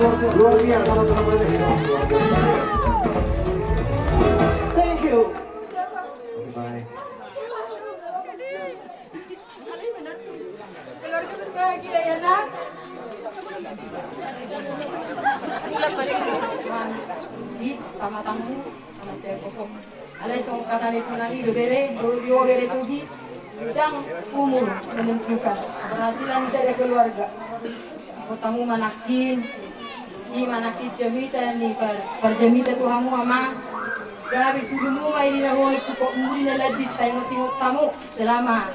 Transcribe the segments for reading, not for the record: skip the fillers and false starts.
Luar biasa teman-teman ini. Thank you. Bye. Keluarga berbahagia ya nak. Di tamu sama cewek kosong. Alay song kata itu nanti bere, dua bere tuh dan umur menentukan keberhasilan saya keluarga. Kotamu manakin, i manakin jamita ni per jamita tu hamu ama. Gabi sudumu mai na ho ko muri na ladit tengok tamu selama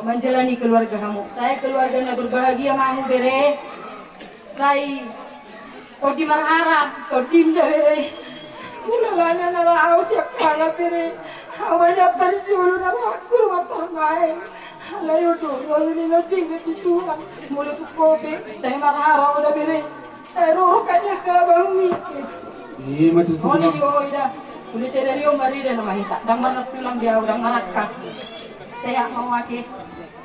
menjalani keluarga kamu. Saya keluarganya berbahagia mamu bere. Saya kau di marharap, kau dinda bere. Mulanya nara aus yak kala bere. Awalnya perjulu nama aku rumah permain. Lalu tu, lalu ni nanti kita tuan. Mulai tu kopi, saya marharap udah bere. Saya rokannya ke bang Miki. Oh ni juga ida. Boleh saya dari Mari dan nama kita. Dan mana tulang dia udah ngarakkan. Saya mau pakai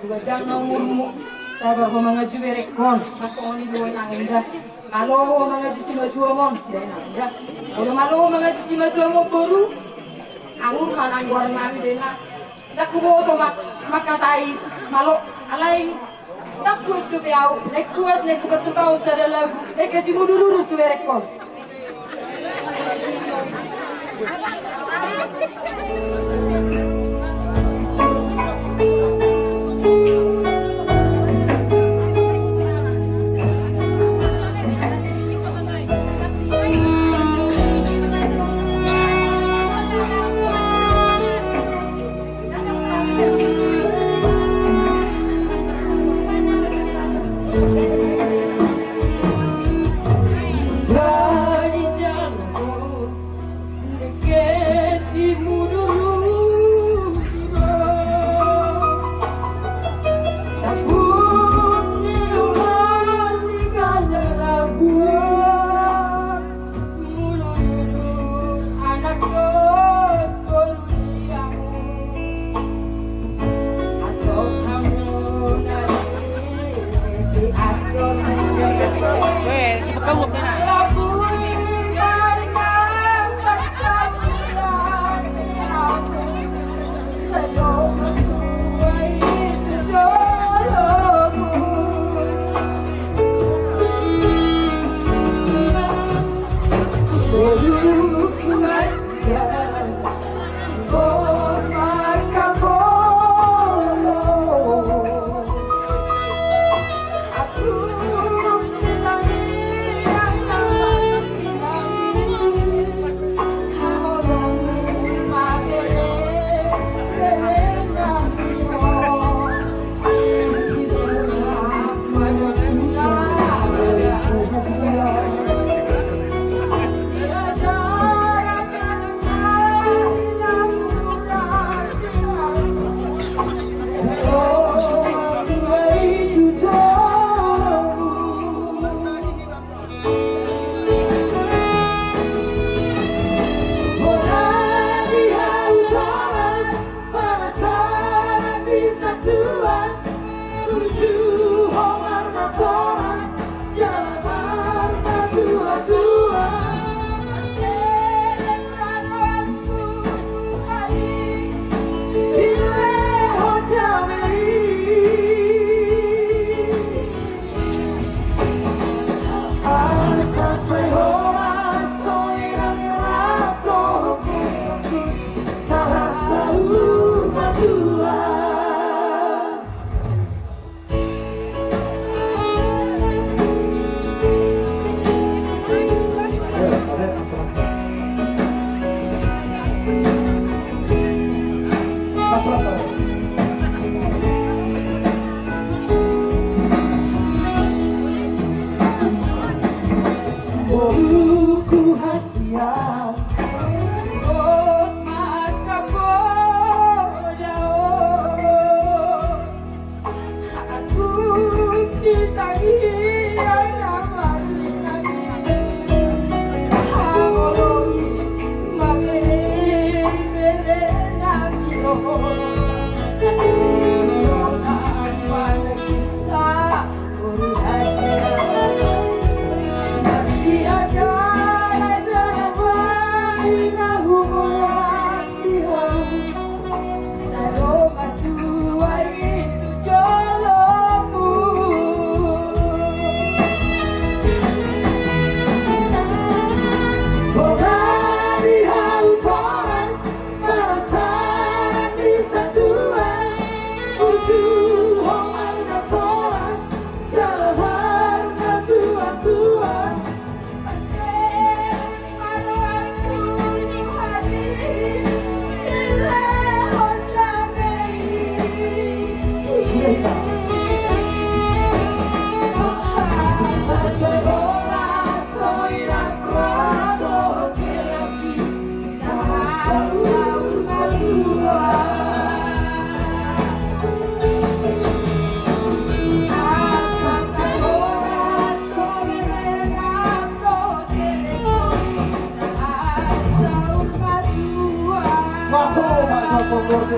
juga jangan umurmu. Saya baru mengaju berekon. Maka ini dua nangin dah. Kalau mengaju si maju mon, dah. Kalau malu mengaju si maju mon baru. Angur kanan goreng nang dena. Dak kubo to maka tai malu alai. Dak kuas tu piau. Nek kuas sebau sada lagu. Kasih dulu tu berekon.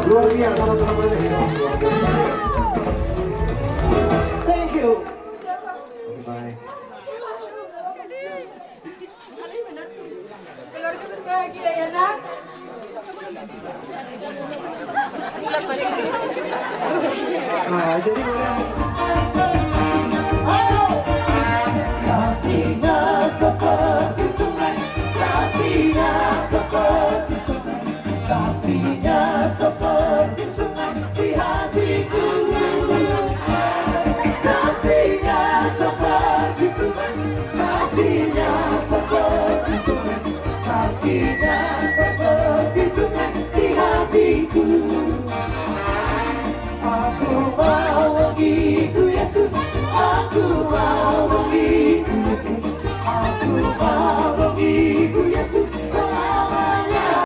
Luar biasa teman-teman ini. Luar biasa. Thank you. Okay, bye. Keluarga berbahagia ya nak. Nah, jadi boleh. Kasihnya seperti sungai, kasihnya seperti sungai, kasihnya seperti sungai di hatiku. Kasihnya seperti sungai, kasihnya seperti sungai, kasihnya seperti sungai di hatiku.